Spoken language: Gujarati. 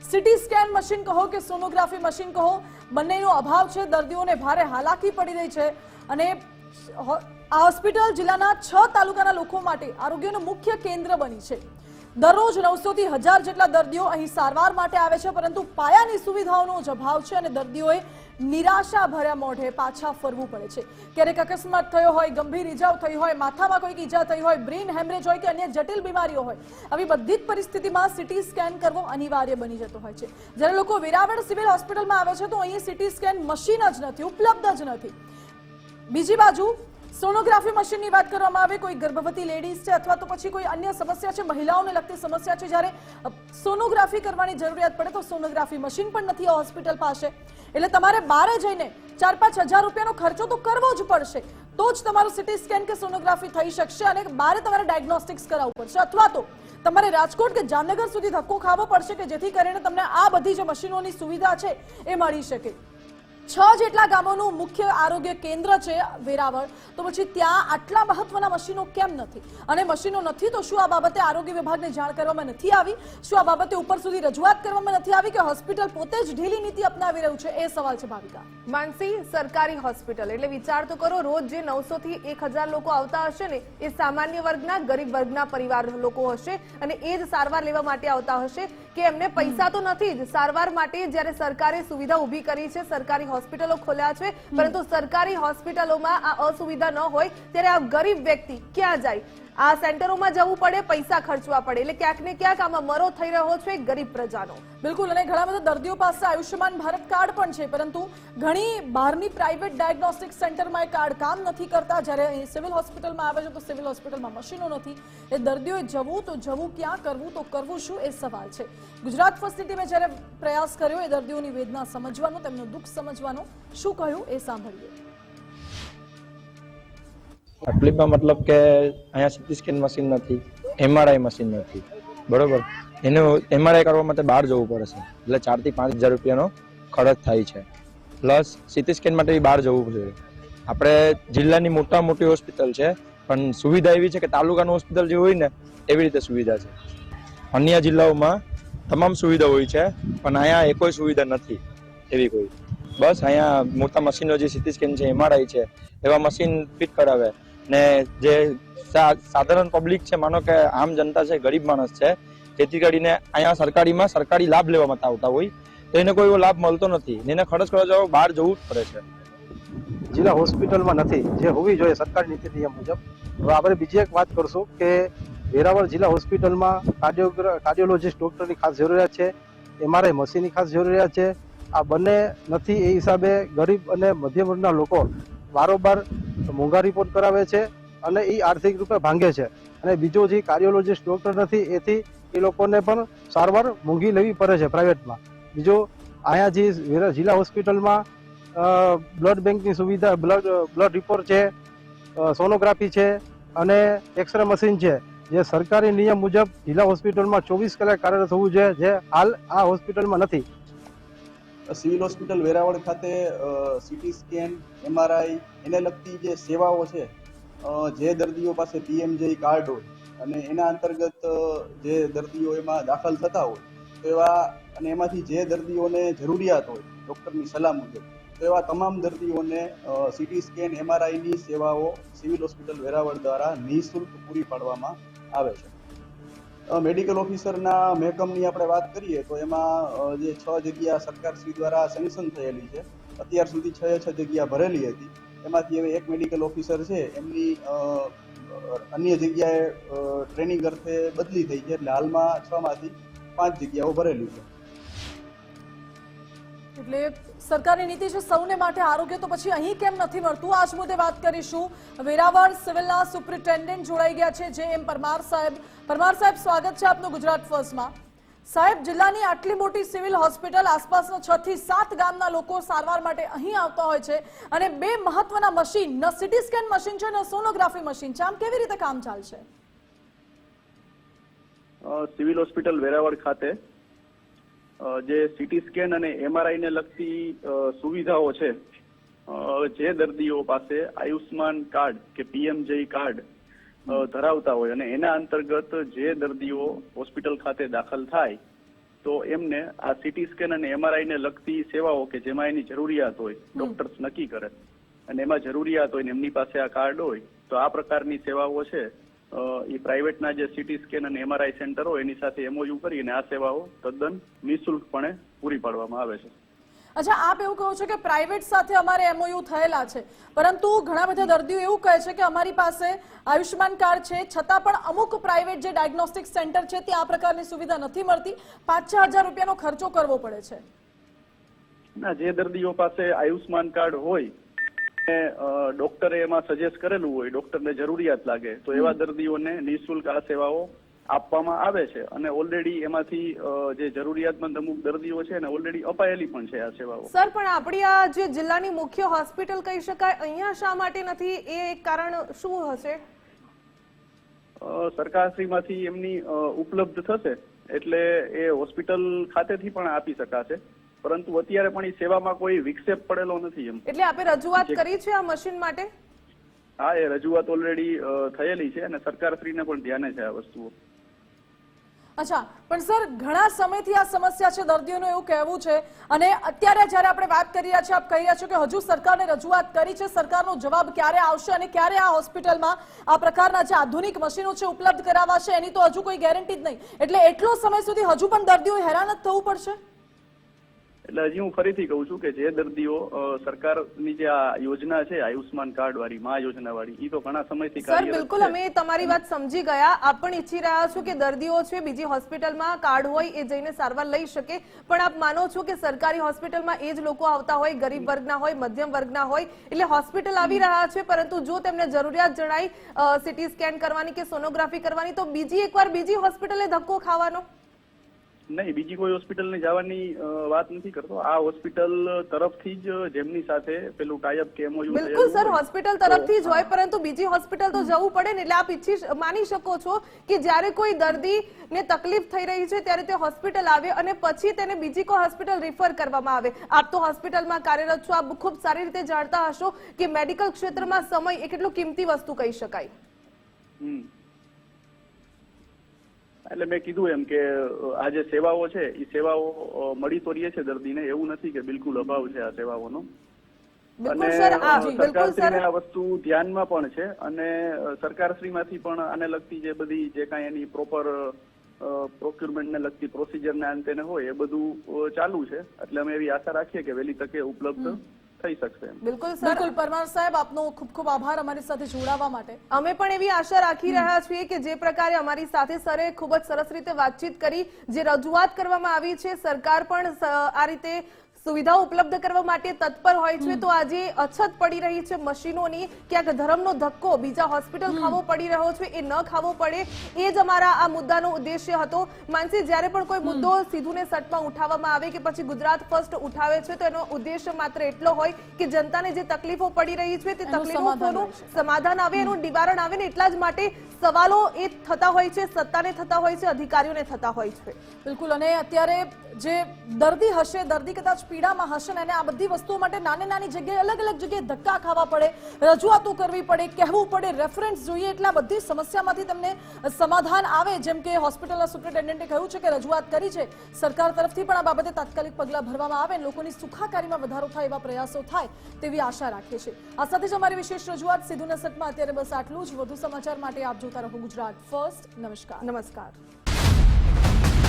સિટી સ્કેન મશીન કહો કે સોનોગ્રાફી મશીન કહો, બંનેનો અભાવ છે. દર્દીઓને ભારે હાલાકી પડી રહી છે અને આ હોસ્પિટલ જિલ્લાના 6 તાલુકાના લોકો માટે આરોગ્યનું મુખ્ય કેન્દ્ર બની છે. દરરોજ 900 થી 1000 જેટલા દર્દીઓ અહીં સારવાર માટે આવે છે, પરંતુ પાયાની સુવિધાઓનો જ અભાવ છે અને દર્દીઓએ નિરાશા ભર્યા મોઢે પાછા ફરવું પડે છે. ક્યારેક અકસ્માત થયો હોય, ગંભીર ઈજાઓ થઈ હોય, માથામાં કોઈક ઈજા થઈ હોય, બ્રેઇન હેમરેજ હોય કે અન્ય જટિલ બીમારીઓ હોય, આવી બધી જ પરિસ્થિતિમાં સિટી સ્કેન કરવો અનિવાર્ય બની જતો હોય છે. જ્યારે લોકો વેરાવળ સિવિલ હોસ્પિટલમાં આવે છે તો અહીં સિટી સ્કેન મશીન જ નથી, ઉપલબ્ધ જ નથી. બીજી બાજુ સોનોગ્રાફી મશીનની વાત કરવામાં આવે, કોઈ ગર્ભવતી લેડીઝ છે અથવા તો પછી કોઈ અન્ય સમસ્યા છે, મહિલાઓને લગતી સમસ્યા છે, જ્યારે સોનોગ્રાફી કરવાની જરૂરિયાત પડે તો સોનોગ્રાફી મશીન પણ નથી આ હોસ્પિટલ પાસે. એટલે તમારે બહાર જઈને 4-5 હજાર રૂપિયાનો ખર્ચો તો કરવો જ પડશે, તો જ તમારું સિટી સ્કેન કે સોનોગ્રાફી થઈ શકશે અને બહાર તમારે ડાયગ્નોસ્ટિક્સ કરાવવું પડશે, અથવા તો તમારે રાજકોટ કે જામનગર સુધી ધક્કો ખાવો પડશે કે જેથી કરીને તમને આ બધી જે મશીનોની સુવિધા છે એ મળી શકે. 6 જેટલા ગામોનું મુખ્ય આરોગ્ય કેન્દ્ર છે વેરાવળ, તો પછી ત્યાં આટલા મહત્વના મશીનો કેમ નથી? અને મશીનો નથી તો શું આ બાબતે આરોગ્ય વિભાગને જાણ કરવામાં નથી આવી? શું આ બાબતે ઉપર સુધી રજૂઆત કરવામાં નથી આવી કે હોસ્પિટલ પોતે જ ઢીલી નીતિ અપનાવી રહ્યું છે? એ સવાલ છે ભાવિકા. માનસી, સરકારી હોસ્પિટલ એટલે વિચાર તો કરો, રોજ જે 900 થી 1000 લોકો આવતા હશે ને એ સામાન્ય વર્ગના, ગરીબ વર્ગના પરિવાર લોકો હશે અને એ જ સારવાર લેવા માટે આવતા હશે કે એમને પૈસા તો નથી જ સારવાર માટે. જ્યારે સરકારે સુવિધા ઊભી કરી છે, સરકારી હોસ્પિટલો ખોલ્યા છે, પરંતુ સરકારી હોસ્પિટલોમાં આ અસુવિધા ન હોય ત્યારે આ ગરીબ વ્યક્તિ ક્યાં જાય? આ સેન્ટરોમાં જવું પડે, પૈસા ખર્ચવા પડે, એટલે ક્યાંક ને ક્યાંક આમાં મરો થઈ રહ્યો છે ગરીબ પ્રજાનો. બિલકુલ. અને ઘણા બધા દર્દીઓ પાસે આયુષ્યમાન ભારત કાર્ડ પણ છે, પરંતુ ઘણી બહારની પ્રાઇવેટ ડાયગ્નોસ્ટિક સેન્ટરમાં એ કાર્ડ કામ નથી કરતા. જ્યારે સિવિલ હોસ્પિટલમાં આવે છે તો સિવિલ હોસ્પિટલમાં મશીનો નથી. એ દર્દીઓએ જવું તો જવું ક્યાં, કરવું તો કરવું શું, એ સવાલ છે. ગુજરાત ફર્સ્ટ ટીમે જ્યારે પ્રયાસ કર્યો એ દર્દીઓની વેદના સમજવાનો, તેમનું દુઃખ સમજવાનો, શું કહ્યું એ સાંભળીએ. તકલીફમાં મતલબ કે અહીંયા સીટી સ્કેન મશીન નથી, MRI મશીન નથી, બરોબર. એનું MRI કરવા માટે બહાર જવું પડે છે, એટલે 4 થી 5 હજાર રૂપિયાનો ખર્ચ થાય છે. પ્લસ સીટી સ્કેન માટે બહાર જવું જોઈએ. આપણે જિલ્લાની મોટી હોસ્પિટલ છે, પણ સુવિધા એવી છે કે તાલુકાનું હોસ્પિટલ જે હોય ને એવી રીતે સુવિધા છે. અન્ય જિલ્લાઓમાં તમામ સુવિધા હોય છે, પણ અહીંયા એ કોઈ સુવિધા નથી એવી કોઈ. બસ અહીંયા મોટા મશીનો જે સીટી સ્કેન છે, MRI છે, એવા મશીન ફિટ કરાવે ને જે સાધારણ પબ્લિક છે, માનો કે આમ જનતા છે, ગરીબ માણસ છે, જેથી કરીને અહીંયા સરકારી લાભ લેવા માટે આવતા હોય તો એને કોઈ એવો લાભ મળતો નથી. એને ખર્ચ કરવા જવા બહાર જવું જ પડે છે. જિલ્લા હોસ્પિટલમાં નથી, જે હોવી જોઈએ સરકારી નીતિ નિયમ મુજબ. હવે આપણે બીજી એક વાત કરશું કે વેરાવળ જિલ્લા હોસ્પિટલમાં કાર્ડિયોલોજીસ્ટ ડોક્ટરની ખાસ જરૂરિયાત છે, MRI મશીનની ખાસ જરૂરિયાત છે. આ બંને નથી, એ હિસાબે ગરીબ અને મધ્યમ વર્ગના લોકો વારંવાર મોંઘા રિપોર્ટ કરાવે છે અને એ આર્થિક રૂપે ભાંગે છે. અને બીજો જે કાર્ડિયોલોજીસ્ટ ડોક્ટર નથી, એથી એ લોકોને પણ સારવાર મોંઘી લેવી પડે છે પ્રાઇવેટમાં. બીજો અહીંયા જે જિલ્લા હોસ્પિટલમાં બ્લડ બેંકની સુવિધા, બ્લડ રિપોર્ટ છે, સોનોગ્રાફી છે અને એક્સરે મશીન છે, જે સરકારી નિયમ મુજબ જિલ્લા હોસ્પિટલમાં 24 કલાક કાર્યરત હોવું જોઈએ, જે હાલ આ હોસ્પિટલમાં નથી. સિવિલ હોસ્પિટલ વેરાવળ ખાતે સીટી સ્કેન, MRI એને લગતી જે સેવાઓ છે, જે દર્દીઓ પાસે PMJ કાર્ડ હોય અને એના અંતર્ગત જે દર્દીઓ એમાં દાખલ થતા હોય તો એવા, અને એમાંથી જે દર્દીઓને જરૂરિયાત હોય ડૉક્ટરની સલાહ મુજબ, તો એવા તમામ દર્દીઓને સીટી સ્કેન, MRIની સેવાઓ સિવિલ હોસ્પિટલ વેરાવળ દ્વારા નિઃશુલ્ક પૂરી પાડવામાં આવે છે. મેડિકલ ઓફિસરના મહેકમની આપણે વાત કરીએ તો એમાં જે 6 જગ્યા સરકારશ્રી દ્વારા સેન્કશન થયેલી છે, અત્યાર સુધી 6 જગ્યા ભરેલી હતી. એમાંથી હવે એક મેડિકલ ઓફિસર છે એમની અન્ય જગ્યાએ ટ્રેનિંગ અર્થે બદલી થઈ છે, એટલે હાલમાં 6 માંથી 5 જગ્યાઓ ભરેલી છે. એટલે સરકારની નીતિ છે સૌને માટે આરોગ્ય, તો પછી અહીં કેમ નથી મળતું? આજ મુદ્દે વાત કરીશું. વેરાવળ સિવિલના સુપ્રિન્ટેન્ડન્ટ જોડાઈ ગયા છે, JM પરમાર સાહેબ. પરમાર સાહેબ, સ્વાગત છે આપનું ગુજરાત ફર્સ્ટમાં. સાહેબ, જિલ્લાની આટલી મોટી સિવિલ હોસ્પિટલ, આસપાસના 6 થી 7 ગામના લોકો સારવાર માટે અહીં આવતા હોય છે અને 2 મહત્વના મશીન, ન સિટી સ્કેન મશીન છે, ન સોનોગ્રાફી મશીન છે, આમ કેવી રીતે કામ ચાલશે? સિવિલ હોસ્પિટલ વેરાવળ ખાતે જે સીટી સ્કેન અને MRI ને લગતી સુવિધાઓ છે, જે દર્દીઓ પાસે આયુષ્માન કાર્ડ કે PMJ કાર્ડ ધરાવતા હોય અને એના અંતર્ગત જે દર્દીઓ હોસ્પિટલ ખાતે દાખલ થાય તો એમને આ સીટી સ્કેન અને MRI ને લગતી સેવાઓ કે જેમાં એની જરૂરિયાત હોય, ડોક્ટર્સ નક્કી કરે અને એમાં જરૂરિયાત હોય ને એમની પાસે આ કાર્ડ હોય તો આ પ્રકારની સેવાઓ છે એ પ્રાઇવેટના જે સીટી સ્કેન અને MRI સેન્ટર હોય એની સાથે MOU કરીને આ સેવાઓ તદ્દન નિઃશુલ્કપણે પૂરી પાડવામાં આવે છે. અચ્છા, આપ એવું કહો છો કે પ્રાઇવેટ સાથે અમારે MOU થયેલા છે, પરંતુ ઘણા બધા દર્દીઓ એવું કહે છે કે અમારી પાસે આયુષ્યમાન કાર્ડ છે છતાં પણ અમુક પ્રાઇવેટ જે ડાયગ્નોસ્ટિક સેન્ટર છે ત્યાં આ પ્રકારની સુવિધા નથી મળતી, 5-6 હજાર રૂપિયાનો ખર્ચો કરવો પડે છે. ના, જે દર્દીઓ પાસે આયુષ્યમાન કાર્ડ હોય ડોક્ટરે એમાં સજેસ્ટ કરેલું હોય, ડોક્ટરને જરૂરિયાત લાગે તો એવા દર્દીઓને નિઃશુલ્ક આ સેવાઓ આપવામાં આવે છે અને ઓલરેડી એમાંથી જે જરૂરિયાતમંદ અમુક દર્દીઓ છે ને ઓલરેડી અપાયેલી પણ છે આ સેવાઓ. સર, પણ આપણી આ જે જિલ્લાની મુખ્ય હોસ્પિટલ કહી શકાય, અહીંયા શા માટે નથી, એ એક કારણ શું હશે? સરકારશ્રીમાંથી એમની ઉપલબ્ધ થશે એટલે એ હોસ્પિટલ ખાતેથી પણ આપી શકાશે, પરંતુ અત્યારે પણ એ સેવામાં કોઈ વિક્ષેપ પડેલો નથી. એમ એટલે આપે રજૂઆત કરી છે આ મશીન માટે? હા, એ રજૂઆત ઓલરેડી થયેલી છે અને સરકારશ્રીને પણ ધ્યાને છે આ વસ્તુઓ. અચ્છા, પણ સર ઘણા સમયથી આ સમસ્યા છે, દર્દીઓનું એવું કહેવું છે, અને અત્યારે જ્યારે આપણે વાત કરી રહ્યા છીએ આપ કહી રહ્યા છો કે હજુ સરકારને રજૂઆત કરી છે, સરકારનો જવાબ ક્યારે આવશે અને ક્યારે આ હોસ્પિટલમાં આ પ્રકારના જે આધુનિક મશીનો છે ઉપલબ્ધ કરાવાશે એની તો હજુ કોઈ ગેરંટી જ નહીં, એટલે એટલો સમય સુધી હજુ પણ દર્દીઓ હેરાન જ થવું પડશે? એટલે હજી હું ફરીથી કહું છું કે જે દર્દીઓ સરકારની જે આ યોજના છે આયુષ્યમાન કાર્ડ વાળી, મા યોજના વાળી, એ તો ઘણા સમયથી સર બિલકુલ અમે તમારી વાત સમજી ગયા. આપ પણ ઈચ્છી રહ્યા છો કે દર્દીઓ છે બીજી હોસ્પિટલમાં કાર્ડ હોય એ જઈને સારવાર લઈ શકે, પણ આપ માનો છો કે સરકારી હોસ્પિટલમાં એ જ લોકો આવતા હોય, ગરીબ વર્ગના હોય, મધ્યમ વર્ગના હોય, એટલે હોસ્પિટલ આવી રહ્યા છે પરંતુ જો તેમને જરૂરિયાત જણાય સીટી સ્કેન કરવાની કે સોનોગ્રાફી કરવાની તો બીજી એકવાર બીજી હોસ્પિટલે ધક્કો ખાવાનો? નહીં, બીજી કોઈ હોસ્પિટલને જવાની વાત નથી કરતો. આ હોસ્પિટલ તરફથી જ જેમની સાથે પેલું ટાઈઅપ કે MOU બિલકુલ સર, હોસ્પિટલ તરફથી જ હોય પરંતુ બીજી હોસ્પિટલ તો જવું પડે ને, એટલે આપ માની શકો છો કે જ્યારે કોઈ દર્દીને તકલીફ થઈ રહી છે ત્યારે તે હોસ્પિટલ આવે અને પછી તેને બીજી કોઈ હોસ્પિટલ રિફર કરવામાં આવે. આપ તો હોસ્પિટલમાં કાર્યરત છો, આપ ખૂબ સારી રીતે જાણતા હશો કે મેડિકલ ક્ષેત્રમાં સમય એ કેટલું કિંમતી વસ્તુ કહી શકાય. એટલે મેં કીધું એમ કે આ જે સેવાઓ છે એ સેવાઓ મળી તો રહે છે દર્દીને, એવું નથી કે બિલકુલ અભાવ છે આ સેવાઓનો. અને સરકારશ્રીને આ વસ્તુ ધ્યાનમાં પણ છે અને સરકારશ્રીમાંથી પણ આને લગતી જે બધી જે કાંઈ એની પ્રોપર પ્રોક્યુરમેન્ટને લગતી પ્રોસિજર ને અંતે હોય એ બધું ચાલુ છે, એટલે અમે એવી આશા રાખીએ કે વહેલી તકે ઉપલબ્ધ થઈ શકશે. બિલકુલ સર. બિલકુલ પરમાર સાહેબ, આપનો ખૂબ ખૂબ આભાર અમારી સાથે જોડાવા માટે. અમે પણ એવી આશા રાખી રહ્યા છીએ કે જે પ્રકારે અમારી સાથે સરે ખૂબ જ સરસ રીતે વાતચીત કરી, જે રજૂઆત કરવામાં આવી છે, સરકાર પણ આ રીતે સુવિધાઓ ઉપલબ્ધ કરવા માટે તત્પર હોય છે, તો આજે અછત પડી રહી છે મશીનોની, ક્યાંક ધર્મનો ધક્કો બીજા હોસ્પિટલ ખાવો પડી રહ્યો છે, એ ન ખાવો પડે એ જ અમારા આ મુદ્દાનો ઉદ્દેશ્ય હતો. માનસી, જ્યારે પણ કોઈ મુદ્દો સીધું ને સટમાં ઉઠાવવામાં આવે કે પછી ગુજરાત ફર્સ્ટ ઉઠાવે છે તો એનો ઉદ્દેશ્ય માત્ર એટલો હોય કે જનતાને જે તકલીફો પડી રહી છે તે તકલીફોનું સમાધાન આવે, એનું નિવારણ આવે ને એટલા જ માટે સવાલો એ થતા હોય છે, સત્તાને થતા હોય છે, અધિકારીઓને થતા હોય છે. બિલકુલ, અને અત્યારે જે દર્દી હશે, દર્દી કદાચ પીડામાં હશે ને આ બધી વસ્તુઓ માટે નાની નાની જગ્યાએ અલગ અલગ જગ્યાએ ધક્કા ખાવા પડે, રજૂઆતો કરવી પડે, કહેવું પડે, રેફરન્સ જોઈએ, એટલે આ બધી સમસ્યામાંથી તમને સમાધાન આવે. જેમ કે હોસ્પિટલના સુપ્રિન્ટેન્ડન્ટે કહ્યું છે કે રજૂઆત કરી છે, સરકાર તરફથી પણ આ બાબતે તાત્કાલિક પગલાં ભરવામાં આવે, લોકોની સુખાકારીમાં વધારો થાય એવા પ્રયાસો થાય તેવી આશા રાખીએ છીએ. આ સાથે જ અમારી વિશેષ રજૂઆત સીધું નસટમાં અત્યારે બસ આટલું જ. વધુ સમાચાર માટે આપ જોતા રહો ગુજરાત ફર્સ્ટ. નમસ્કાર.